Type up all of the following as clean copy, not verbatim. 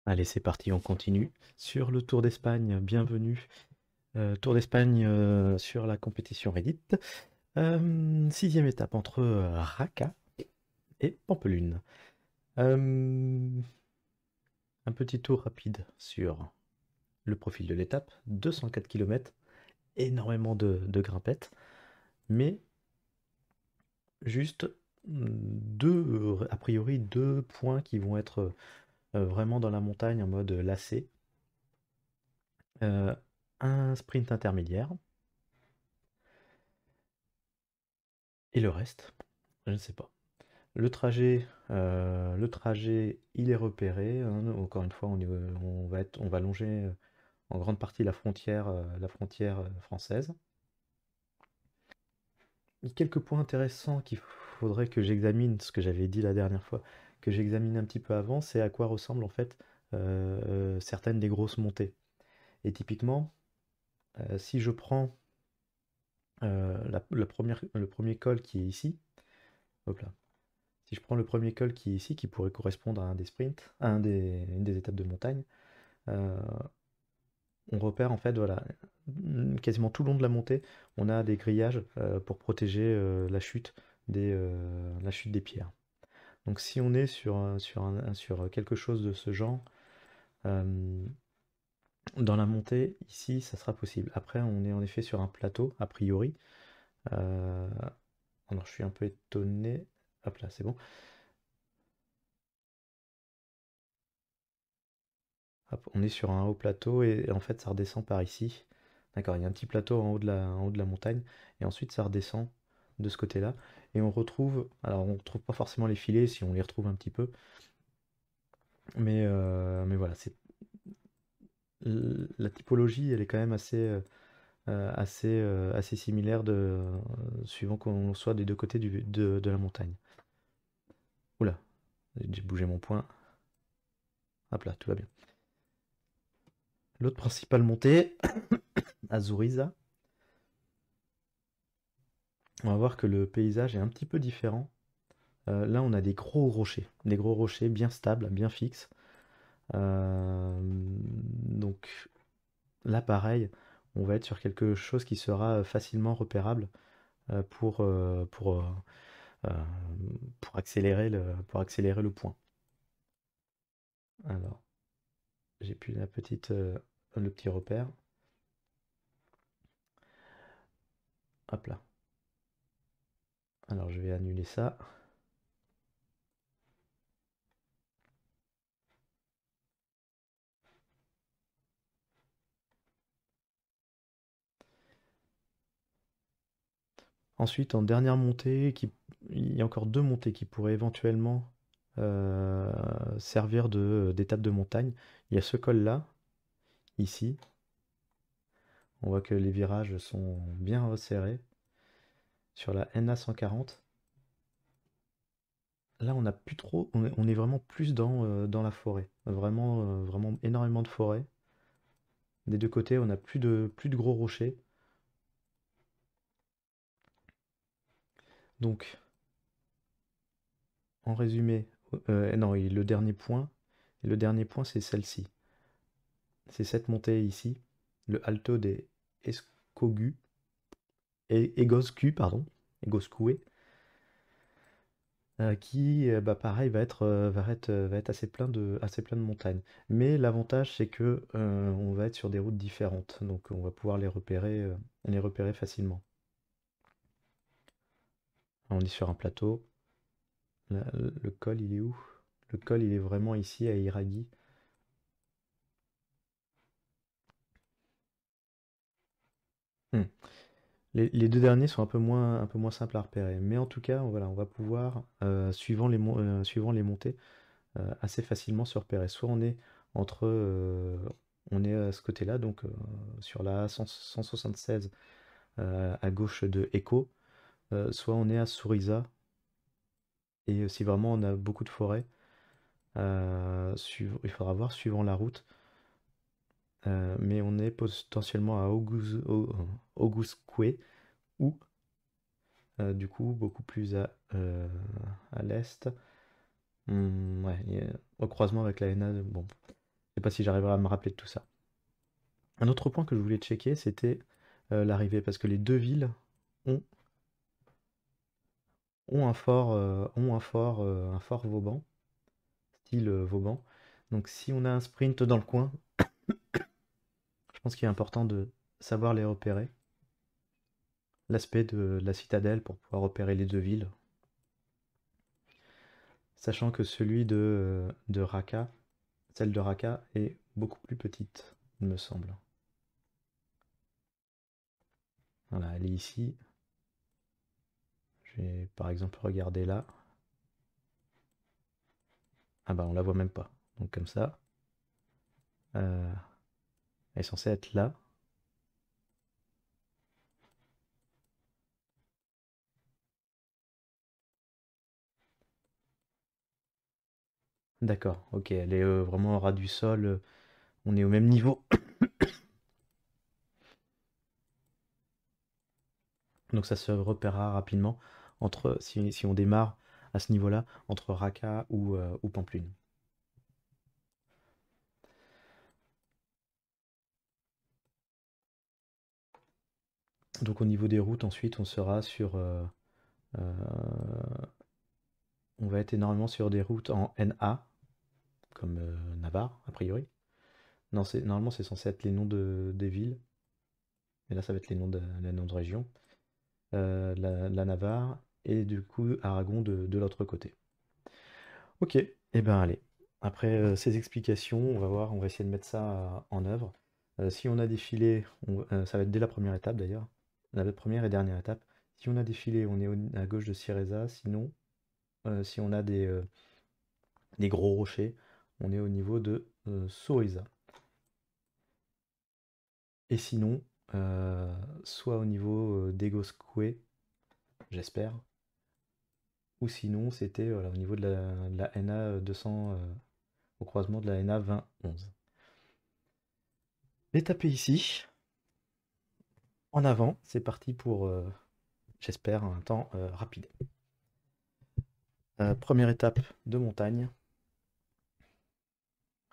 Allez, c'est parti, on continue. Sur le Tour d'Espagne, bienvenue. Tour d'Espagne sur la compétition Reddit. Sixième étape entre Raqqa et Pampelune. Euh, un petit tour rapide sur le profil de l'étape. 204 km, énormément de grimpettes, mais juste a priori deux points qui vont être vraiment dans la montagne en mode lacé. Euh, un sprint intermédiaire. Et le reste, je ne sais pas. Le trajet, il est repéré, hein. Encore une fois, on va longer en grande partie la frontière française. Il y a quelques points intéressants qu'il faudrait que j'examine, ce que j'avais dit la dernière fois, que j'examine un petit peu avant, c'est à quoi ressemblent en fait certaines des grosses montées. Et typiquement, si je prends le premier col qui est ici, hop là. Si je prends le premier col qui est ici, qui pourrait correspondre à un des sprints, à une des étapes de montagne, euh, on repère en fait, voilà, quasiment tout le long de la montée, on a des grillages pour protéger la chute des pierres. Donc si on est sur quelque chose de ce genre, euh, dans la montée, ici, ça sera possible. Après, on est en effet sur un plateau, a priori. Euh, alors je suis un peu étonné. Hop là, c'est bon. Hop, on est sur un haut plateau et en fait ça redescend par ici. D'accord, il y a un petit plateau en haut de la montagne et ensuite ça redescend de ce côté-là et on retrouve, alors on retrouve pas forcément les filets si on les retrouve un petit peu, mais voilà, la typologie elle est quand même assez similaire suivant qu'on soit des deux côtés de la montagne. Oula, j'ai bougé mon point. Hop là, tout va bien. L'autre principale montée, Azuriza, on va voir que le paysage est un petit peu différent. Là, on a des gros rochers bien stables, bien fixes. Donc là, pareil, on va être sur quelque chose qui sera facilement repérable euh, pour, euh, pour, euh, euh, pour accélérer le point. Alors, j'ai plus le petit repère. Hop là. Alors, je vais annuler ça. Ensuite, en dernière montée, il y a encore deux montées qui pourraient éventuellement servir d'étape de montagne. Il y a ce col-là, ici. On voit que les virages sont bien resserrés. Sur la NA 140, là on a plus trop, on est vraiment plus dans la forêt. Vraiment, vraiment énormément de forêt. Des deux côtés, on a plus de gros rochers. Donc, en résumé, non, et le dernier point, c'est celle-ci. C'est cette montée ici, le Alto des Escogu, Egoscu, pardon, Egoscue, qui, bah, pareil, va être assez plein de montagnes. Mais l'avantage, c'est que on va être sur des routes différentes, donc on va pouvoir les repérer facilement. On est sur un plateau. Le col, il est où? Le col, il est vraiment ici à Iraghi. Hmm. Les deux derniers sont un peu moins simples à repérer, mais en tout cas, voilà, on va pouvoir, suivant les montées, assez facilement se repérer. Soit on est à ce côté-là, donc sur la 176 à gauche de Echo, soit on est à Souriza, et si vraiment on a beaucoup de forêt, il faudra voir suivant la route, mais on est potentiellement à Augusque, ou du coup beaucoup plus à l'est. Ouais, au croisement avec la NA, bon. sais pas si j'arriverai à me rappeler de tout ça. Un autre point que je voulais checker, c'était l'arrivée, parce que les deux villes ont, un fort Vauban, style Vauban. Donc si on a un sprint dans le coin, je pense qu'il est important de savoir les repérer. L'aspect de la citadelle pour pouvoir repérer les deux villes. Sachant que celui de Raqqa, celle de Raqqa est beaucoup plus petite, il me semble. Voilà, elle est ici. Je vais par exemple regarder là. Ah bah on la voit même pas. Donc comme ça, elle est censée être là. D'accord, ok, elle est vraiment au ras du sol. On est au même niveau. Donc ça se repérera rapidement entre si on démarre à ce niveau-là, entre Raqqa ou Pampelune. Donc au niveau des routes, ensuite, on sera sur... euh, on va être énormément sur des routes en NA, comme Navarre, a priori. Non, normalement, c'est censé être les noms des villes. Mais là, ça va être les noms de régions. La Navarre et du coup Aragon de l'autre côté. Ok, et ben allez. Après ces explications, on va voir, on va essayer de mettre ça en œuvre. Si on a des filets, ça va être dès la première étape d'ailleurs, la première et dernière étape. Si on a des filets, on est à gauche de Cireza. Sinon, si on a des gros rochers, on est au niveau de Soriza. Et sinon, soit au niveau d'Egoscue, j'espère, ou sinon c'était voilà, au niveau de la NA 200, au croisement de la NA 2011. L'étape est ici, en avant, c'est parti pour, j'espère, un temps rapide. Première étape de montagne.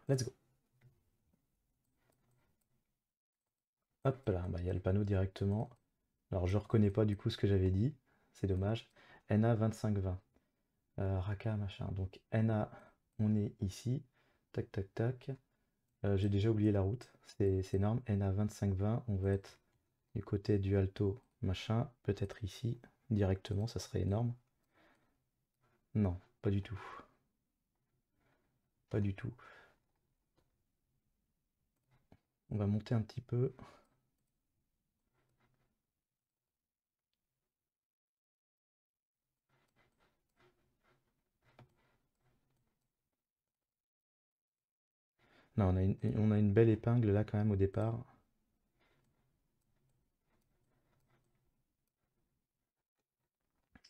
Let's go. Hop là, bah, il y a le panneau directement. Alors je reconnais pas du coup ce que j'avais dit, c'est dommage. NA 2520. Raqqa machin. Donc NA, on est ici. Tac tac tac. J'ai déjà oublié la route, c'est énorme. NA 2520, on va être du côté du Alto machin. Peut-être ici, directement, ça serait énorme. Non, pas du tout. Pas du tout. On va monter un petit peu. Non, on a une belle épingle là quand même au départ.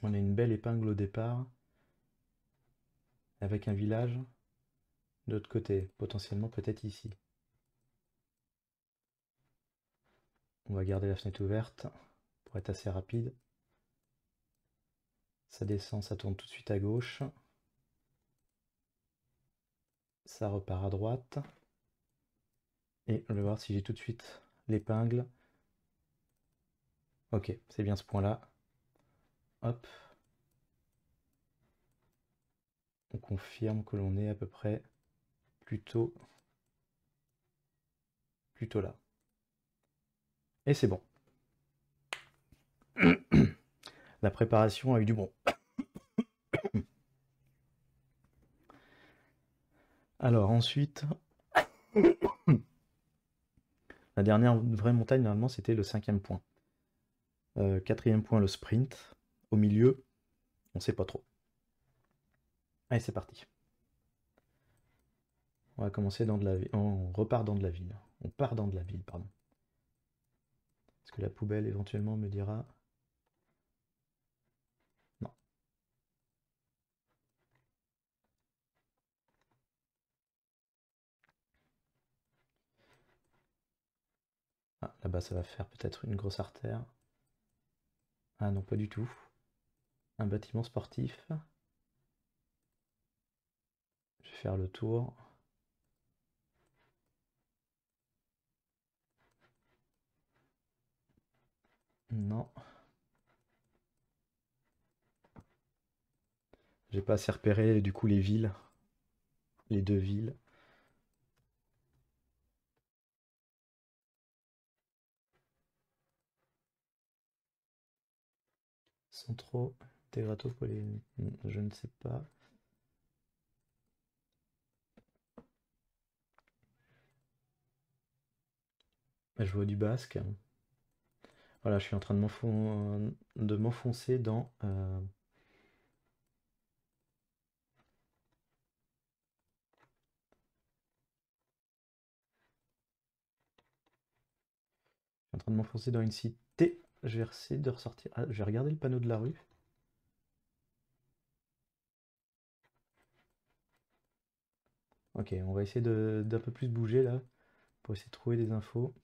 On a une belle épingle au départ. Avec un village de l'autre côté. Potentiellement peut-être ici. On va garder la fenêtre ouverte pour être assez rapide. Ça descend, ça tourne tout de suite à gauche. Ça repart à droite. Et je vais voir si j'ai tout de suite l'épingle. Ok, c'est bien ce point-là. Hop. On confirme que l'on est à peu près plutôt là. Et c'est bon. La préparation a eu du bon. Alors ensuite, la dernière vraie montagne, normalement, c'était le 5e point. 4e point, le sprint. Au milieu, on sait pas trop. Allez, c'est parti. On va commencer dans de la ville. On repart dans de la ville. On part dans de la ville, pardon. Est-ce que la poubelle éventuellement me dira... Non. Ah, là-bas, ça va faire peut-être une grosse artère. Ah non, pas du tout. Un bâtiment sportif. Je vais faire le tour. Non. J'ai pas assez repéré du coup les villes. Les deux villes. Centro, Tegratopoli. Je ne sais pas. Je vois du basque. Voilà, je suis en train de m'enfoncer dans... je suis en train de m'enfoncer dans une cité. Je vais essayer de ressortir. Ah, je vais regarder le panneau de la rue. Ok, on va essayer d'un peu plus bouger là, pour essayer de trouver des infos.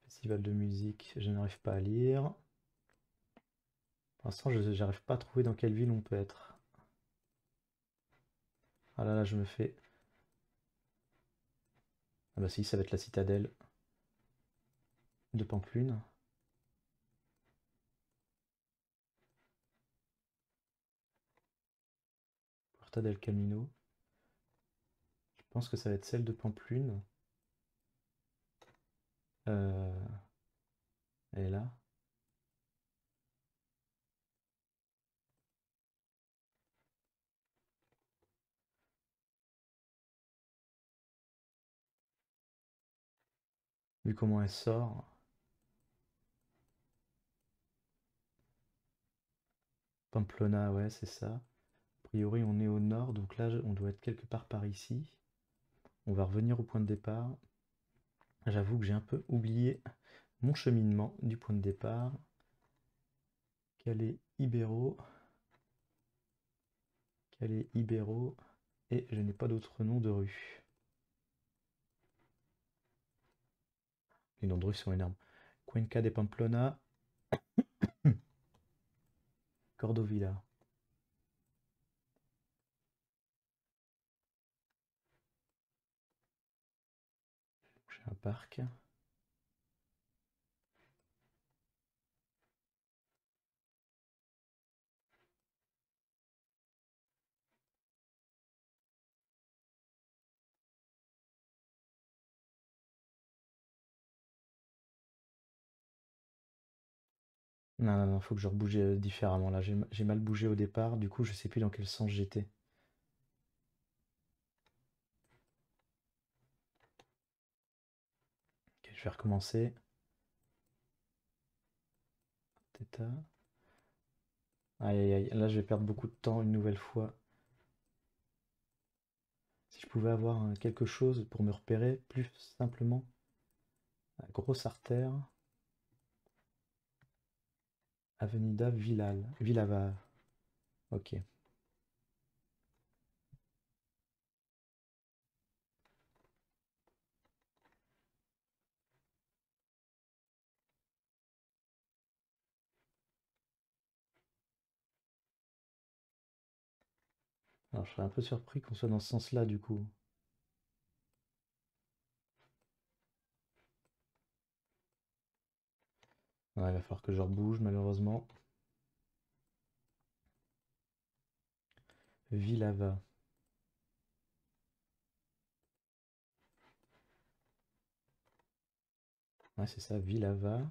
Festival de musique, je n'arrive pas à lire. Pour l'instant, je n'arrive pas à trouver dans quelle ville on peut être. Ah là, là, je me fais... Ah bah si, ça va être la citadelle de Pampelune. Puerta del Camino. Je pense que ça va être celle de Pampelune. Euh, Elle est là. Vu comment elle sort. Pamplona, ouais, c'est ça. A priori, on est au nord, donc là, on doit être quelque part par ici. On va revenir au point de départ. J'avoue que j'ai un peu oublié mon cheminement du point de départ. Calais Ibéro. Calais Ibéro. Et je n'ai pas d'autre nom de rue. Les noms de rue sont énormes. Cuenca de Pamplona. Cordovilla. J'ai un parc. Non, non, non, faut que je rebouge différemment. Là, j'ai mal bougé au départ. Du coup, je sais plus dans quel sens j'étais. Ok, je vais recommencer. Theta. Aïe, aïe, aïe. Là, je vais perdre beaucoup de temps une nouvelle fois. Si je pouvais avoir quelque chose pour me repérer plus simplement. La grosse artère. Avenida Villal. Villava. Ok. Alors, je serais un peu surpris qu'on soit dans ce sens-là, du coup. Ouais, il va falloir que je rebouge, malheureusement. Villava. Ouais, c'est ça, Villava.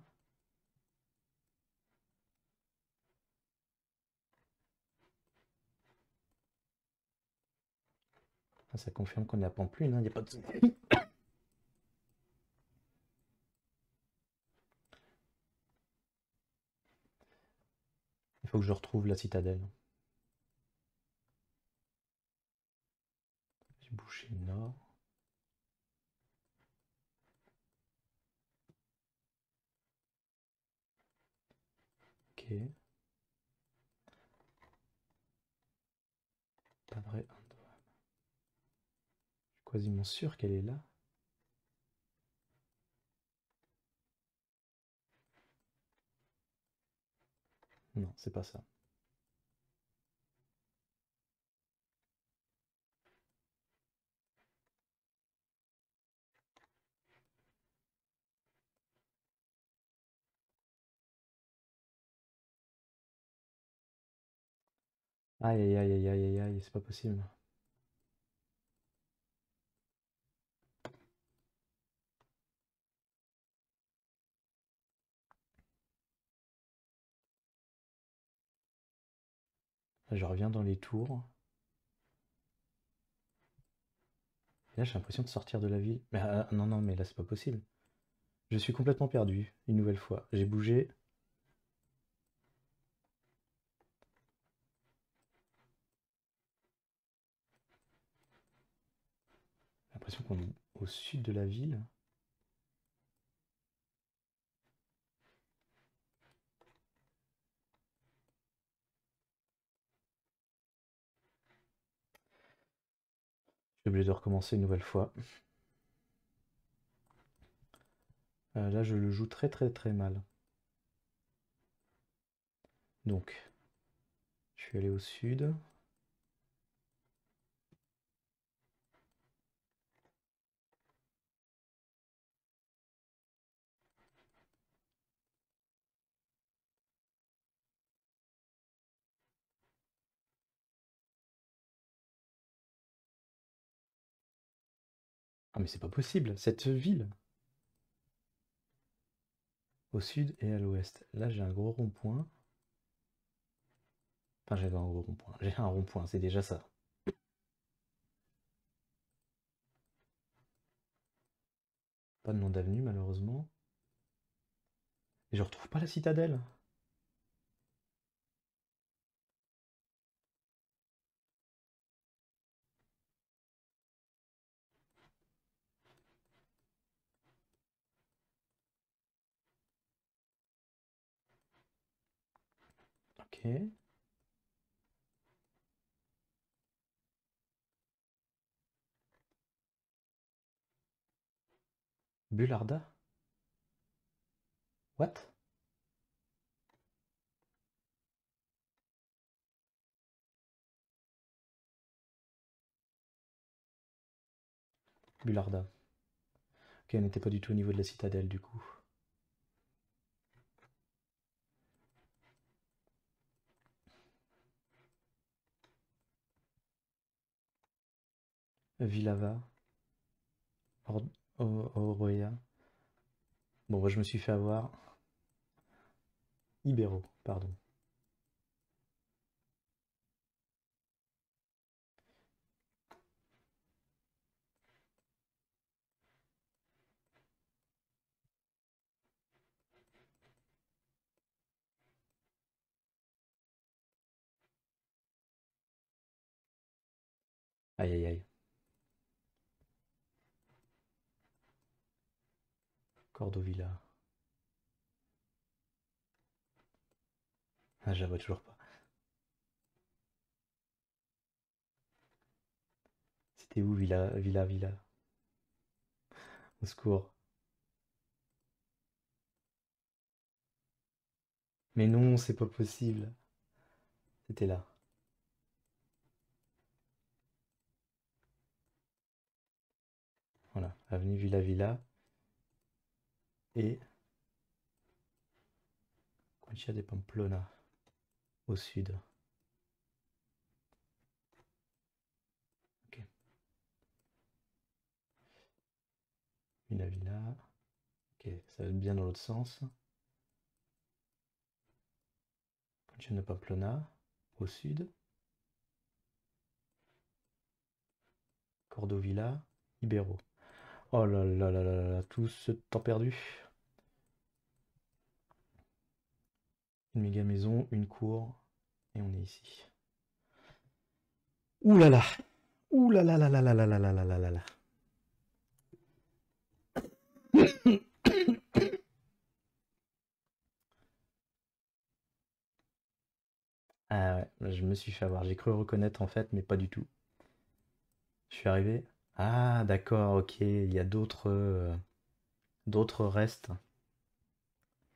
Ah, ça confirme qu'on est à Pampelune, hein, y a pas de... Il faut que je retrouve la citadelle. J'ai bouché nord. Ok. Pas vrai. Je suis quasiment sûr qu'elle est là. Non, c'est pas ça. Aïe aïe aïe aïe aïe aïe aïe, c'est pas possible. Là, je reviens dans les tours. Et là, j'ai l'impression de sortir de la ville. Mais non, non, mais là, c'est pas possible. Je suis complètement perdu, une nouvelle fois. J'ai bougé. J'ai l'impression qu'on est au sud de la ville. Je suis obligé de recommencer une nouvelle fois. Là, je le joue très très très mal. Donc, je suis allé au sud. Ah, mais c'est pas possible, cette ville. Au sud et à l'ouest. Là, j'ai un gros rond-point. Enfin, j'avais un gros rond-point. J'ai un rond-point, c'est déjà ça. Pas de nom d'avenue, malheureusement. Et je retrouve pas la citadelle. Ok. Bularda? What? Bularda. Ok, elle n'était pas du tout au niveau de la citadelle, du coup. Villava. Oroya. Bon, bah, je me suis fait avoir. Ibero, pardon. Aïe aïe aïe. Cordovilla. Ah, je la vois toujours pas. C'était où, Villa? Au secours. Mais non, c'est pas possible. C'était là. Voilà. Avenue Villa et Concha de Pamplona au sud. Ok. Villa. Ok, ça va être bien dans l'autre sens. Concha de Pamplona au sud. Cordovilla, Ibero. Oh là là là là là, tout ce temps perdu. Une méga maison, une cour, et on est ici. Ouh là là! Ouh là là là là là là là là là là là. Ah ouais, je me suis fait avoir. J'ai cru reconnaître en fait, mais pas du tout. Je suis arrivé. Ah d'accord, ok. Il y a d'autres restes.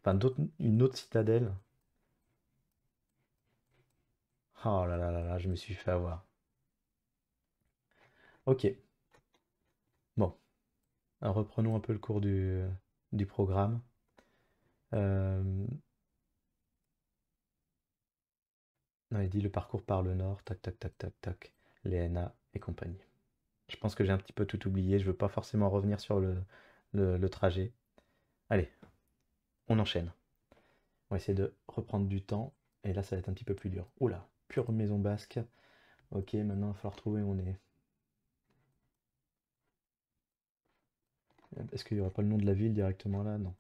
Enfin, une autre citadelle. Oh là là là là, je me suis fait avoir. Ok. Bon, reprenons un peu le cours du programme. Euh, Non, il dit le parcours par le nord, tac, tac, tac, tac, tac, les NA et compagnie. Je pense que j'ai un petit peu tout oublié, je veux pas forcément revenir sur le trajet. Allez, on enchaîne. On va essayer de reprendre du temps, et là ça va être un petit peu plus dur. Oula, pure maison basque. Ok, maintenant il va falloir trouver où on est. Est-ce qu'il n'y aura pas le nom de la ville directement là? Non.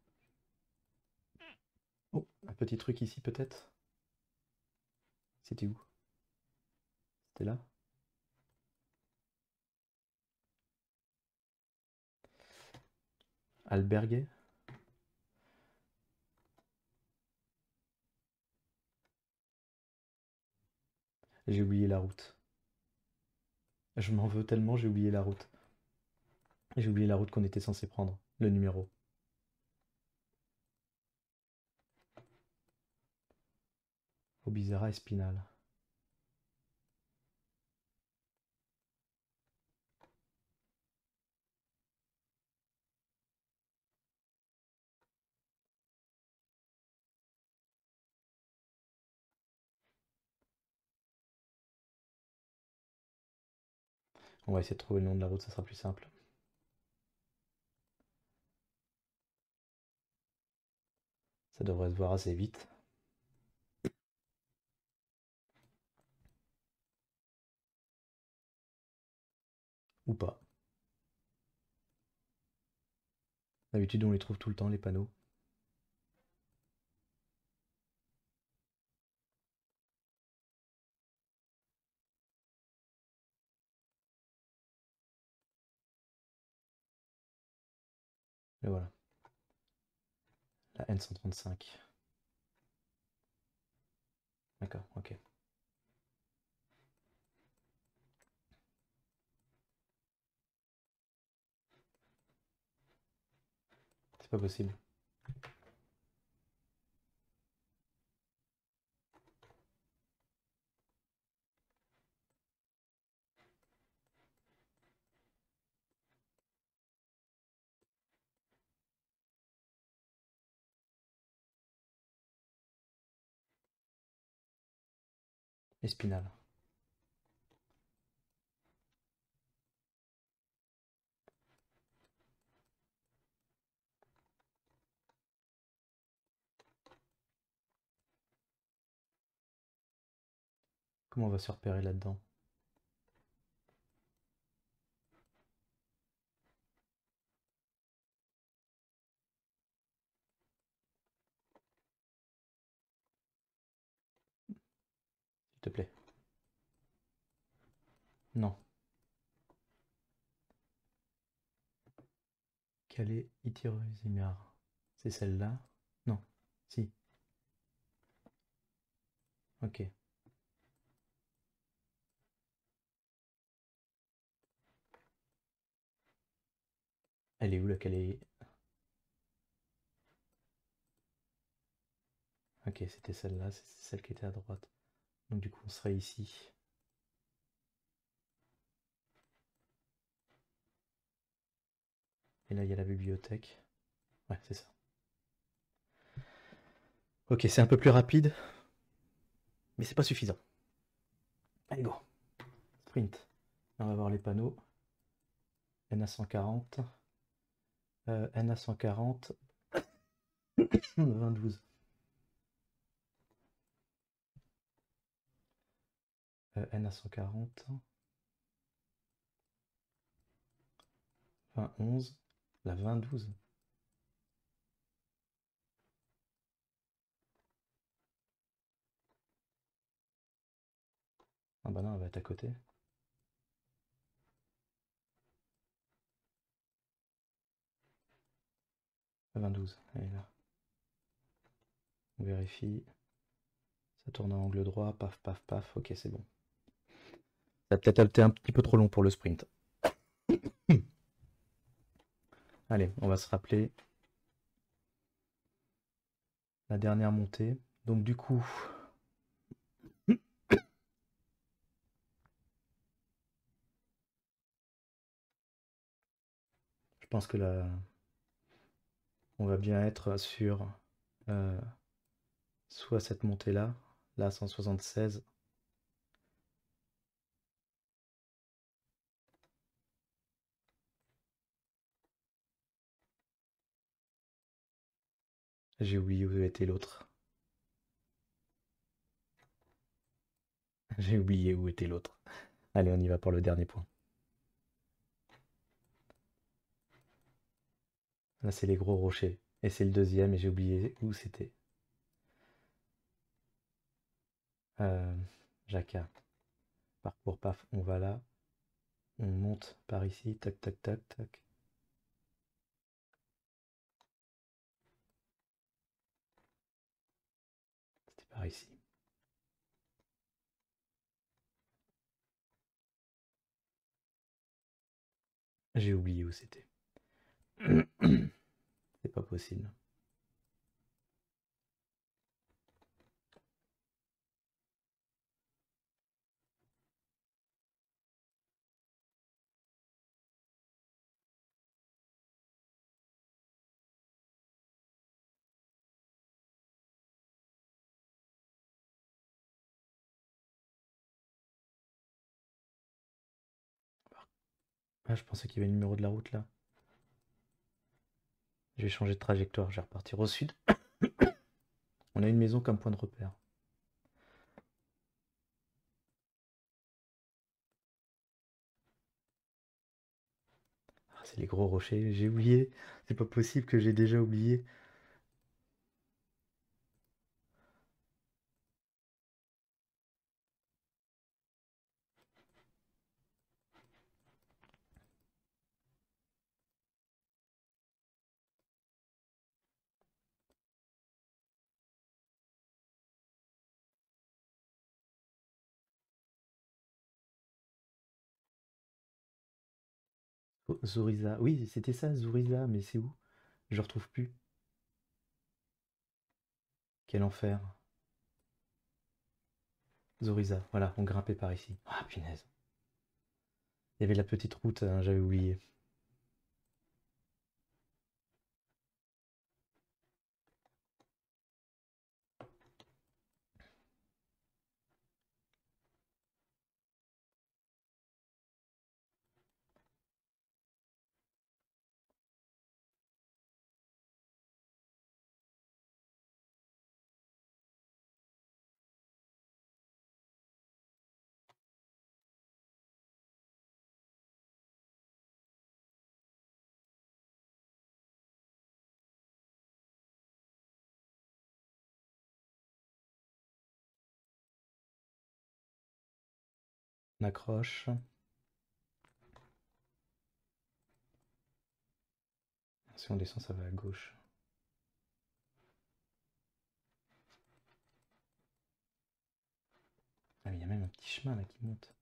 Oh, un petit truc ici peut-être? C'était où? C'était là? Albergue? J'ai oublié la route. Je m'en veux tellement, j'ai oublié la route. J'ai oublié la route qu'on était censé prendre, le numéro. Obizera Espinal. On va essayer de trouver le nom de la route, ça sera plus simple. Ça devrait se voir assez vite. Ou pas. D'habitude, on les trouve tout le temps, les panneaux. Et voilà. La N135. D'accord, ok. C'est pas possible. Espinal. Comment on va se repérer là-dedans? S'il te plaît. Non. Calais Itirosimar. C'est celle-là? Non. Si. Ok. Elle est où la Calais? Ok, c'était celle-là, c'est celle qui était à droite. Donc du coup, on serait ici. Et là, il y a la bibliothèque. Ouais, c'est ça. Ok, c'est un peu plus rapide, mais c'est pas suffisant. Allez, go. Sprint. On va voir les panneaux. NA 140. NA 140. 2012. NA 140. 2011. La 2012. Ah bah non, elle va être à côté. 2012. Elle est là. On vérifie. Ça tourne en angle droit. Paf, paf, paf. Ok, c'est bon. Ça a peut-être été un petit peu trop long pour le sprint. Allez, on va se rappeler la dernière montée. Donc du coup, je pense que là, on va bien être sur soit cette montée-là, la 176, J'ai oublié où était l'autre. J'ai oublié où était l'autre. Allez, on y va pour le dernier point. Là, c'est les gros rochers. Et c'est le deuxième, et j'ai oublié où c'était. Euh, Jacquard. Parcours, paf, on va là. On monte par ici. Tac, tac, tac, tac. C'était par ici. J'ai oublié où c'était. C'est pas possible. Ah, je pensais qu'il y avait le numéro de la route là. Je vais changer de trajectoire, je vais repartir au sud. On a une maison comme point de repère. Ah, c'est les gros rochers, j'ai oublié. C'est pas possible que j'ai déjà oublié. Oh, Zoriza. Oui, c'était ça, Zoriza, mais c'est où? Je retrouve plus. Quel enfer. Zoriza, voilà, on grimpait par ici. Ah, punaise. Il y avait la petite route, hein, j'avais oublié. On accroche. Si on descend, ça va à gauche. Ah, mais il y a même un petit chemin là qui monte.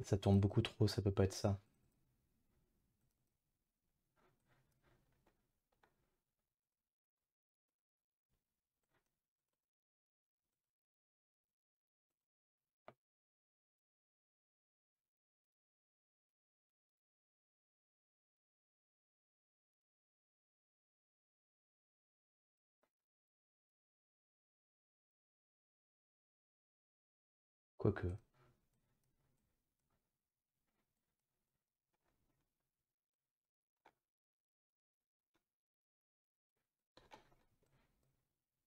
Ça tourne beaucoup trop, ça peut pas être ça. Quoique.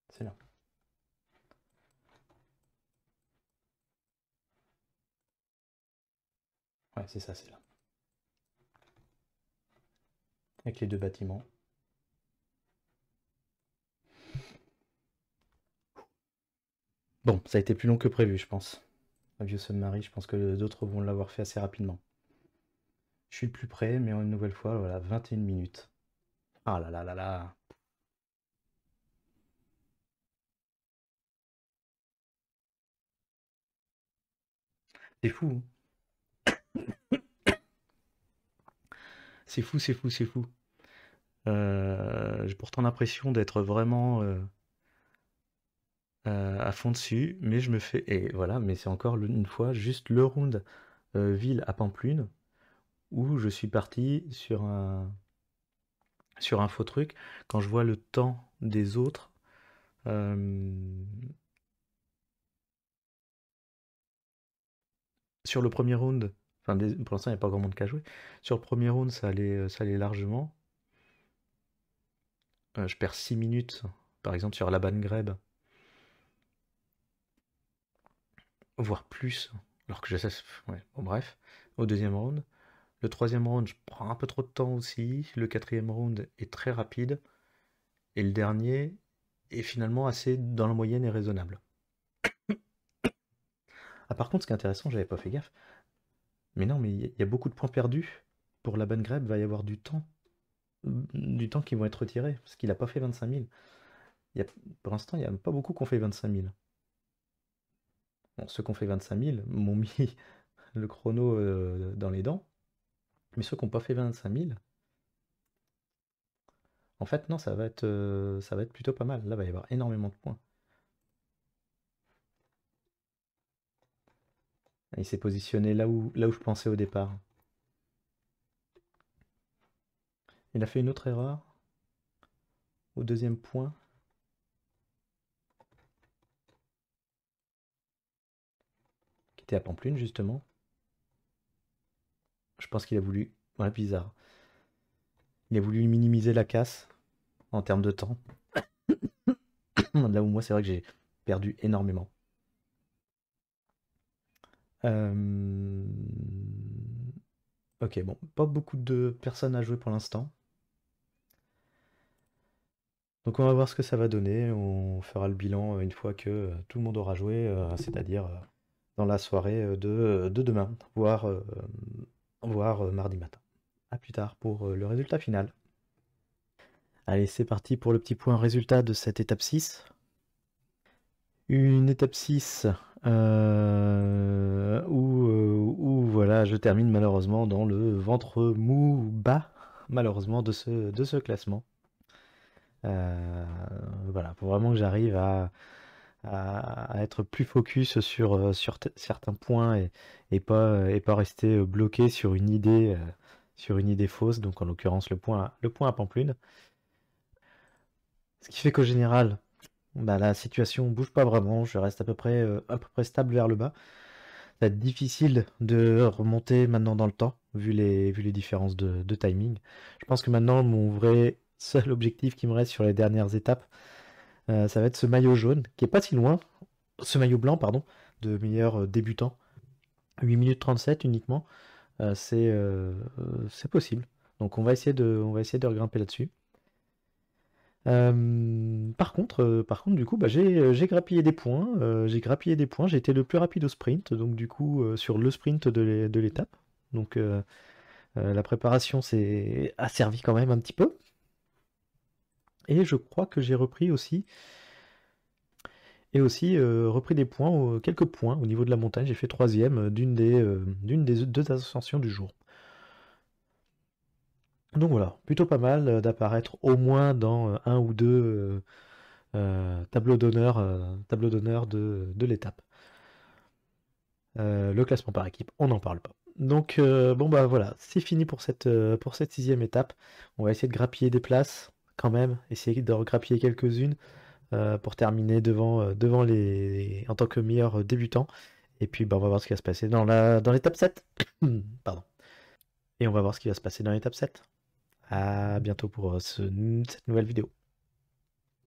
C'est là. Ouais, c'est ça, c'est là. Avec les deux bâtiments. Bon, ça a été plus long que prévu, je pense. Un vieux Submarine, je pense que d'autres vont l'avoir fait assez rapidement. Je suis le plus près, mais une nouvelle fois, voilà, 21 minutes. Ah là là là là. C'est fou, hein. C'est fou, c'est fou, c'est fou. J'ai pourtant l'impression d'être vraiment à fond dessus, mais je me fais... Et voilà, mais c'est encore une fois juste le round ville à Pamplune, où je suis parti sur un faux truc. Quand je vois le temps des autres, euh, sur le premier round, enfin pour l'instant il n'y a pas grand monde qui a joué, sur le premier round ça allait largement. Je perds 6 minutes, par exemple sur la Greb, voire plus, alors que je sais... Ouais, bon bref, au deuxième round. Le troisième round, je prends un peu trop de temps aussi. Le quatrième round est très rapide. Et le dernier est finalement assez dans la moyenne et raisonnable. Ah, par contre, ce qui est intéressant, j'avais pas fait gaffe. Mais non, mais il y a beaucoup de points perdus. Pour la bonne grève, il va y avoir du temps. Du temps qui vont être retirés. Parce qu'il a pas fait 25 000. Il y a, pour l'instant, il n'y a pas beaucoup qui ont fait 25 000. Bon, ceux qui ont fait 25 000 m'ont mis le chrono dans les dents. Mais ceux qui n'ont pas fait 25 000, en fait, non, ça va être plutôt pas mal. Là, il va y avoir énormément de points. Il s'est positionné là où je pensais au départ. Il a fait une autre erreur au deuxième point, qui était à Pamplune justement. Je pense qu'il a voulu... Ouais, bizarre. Il a voulu minimiser la casse en termes de temps. Là où moi, c'est vrai que j'ai perdu énormément. Euh, Ok, bon, pas beaucoup de personnes à jouer pour l'instant. Donc on va voir ce que ça va donner. On fera le bilan une fois que tout le monde aura joué, c'est-à-dire dans la soirée de demain, voire mardi matin. A plus tard pour le résultat final. Allez, c'est parti pour le petit point résultat de cette étape 6. Une étape 6 où voilà, je termine malheureusement dans le ventre mou bas, malheureusement, de ce classement. Euh, voilà, faut vraiment que j'arrive à être plus focus sur certains points et pas rester bloqué sur une idée fausse, donc en l'occurrence le point à Pamplune. Ce qui fait qu'au général, bah, la situation bouge pas vraiment, je reste à peu près stable vers le bas. Ça va être difficile de remonter maintenant dans le temps, vu les différences de timing. Je pense que maintenant, mon vrai seul objectif qui me reste sur les dernières étapes, ça va être ce maillot jaune, qui est pas si loin, ce maillot blanc, pardon, de meilleur débutant. 8 minutes 37 uniquement, c'est possible. Donc on va essayer de regrimper là-dessus. Par contre, du coup, bah, j'ai grappillé des points. J'ai été le plus rapide au sprint, donc du coup, sur le sprint de l'étape. Donc la préparation a servi quand même un petit peu. Et je crois que j'ai repris aussi, repris des points, quelques points au niveau de la montagne. J'ai fait troisième d'une des deux ascensions du jour. Donc voilà, plutôt pas mal d'apparaître au moins dans un ou deux tableau d'honneur de l'étape. Le classement par équipe, on n'en parle pas. Donc bon bah voilà, c'est fini pour cette sixième étape. On va essayer de grappiller des places quand même, essayer de regrappiller quelques-unes pour terminer devant les en tant que meilleur débutant Et puis bah, on va voir ce qui va se passer dans l'étape 7. Pardon. Et on va voir ce qui va se passer dans l'étape 7. À bientôt pour cette nouvelle vidéo.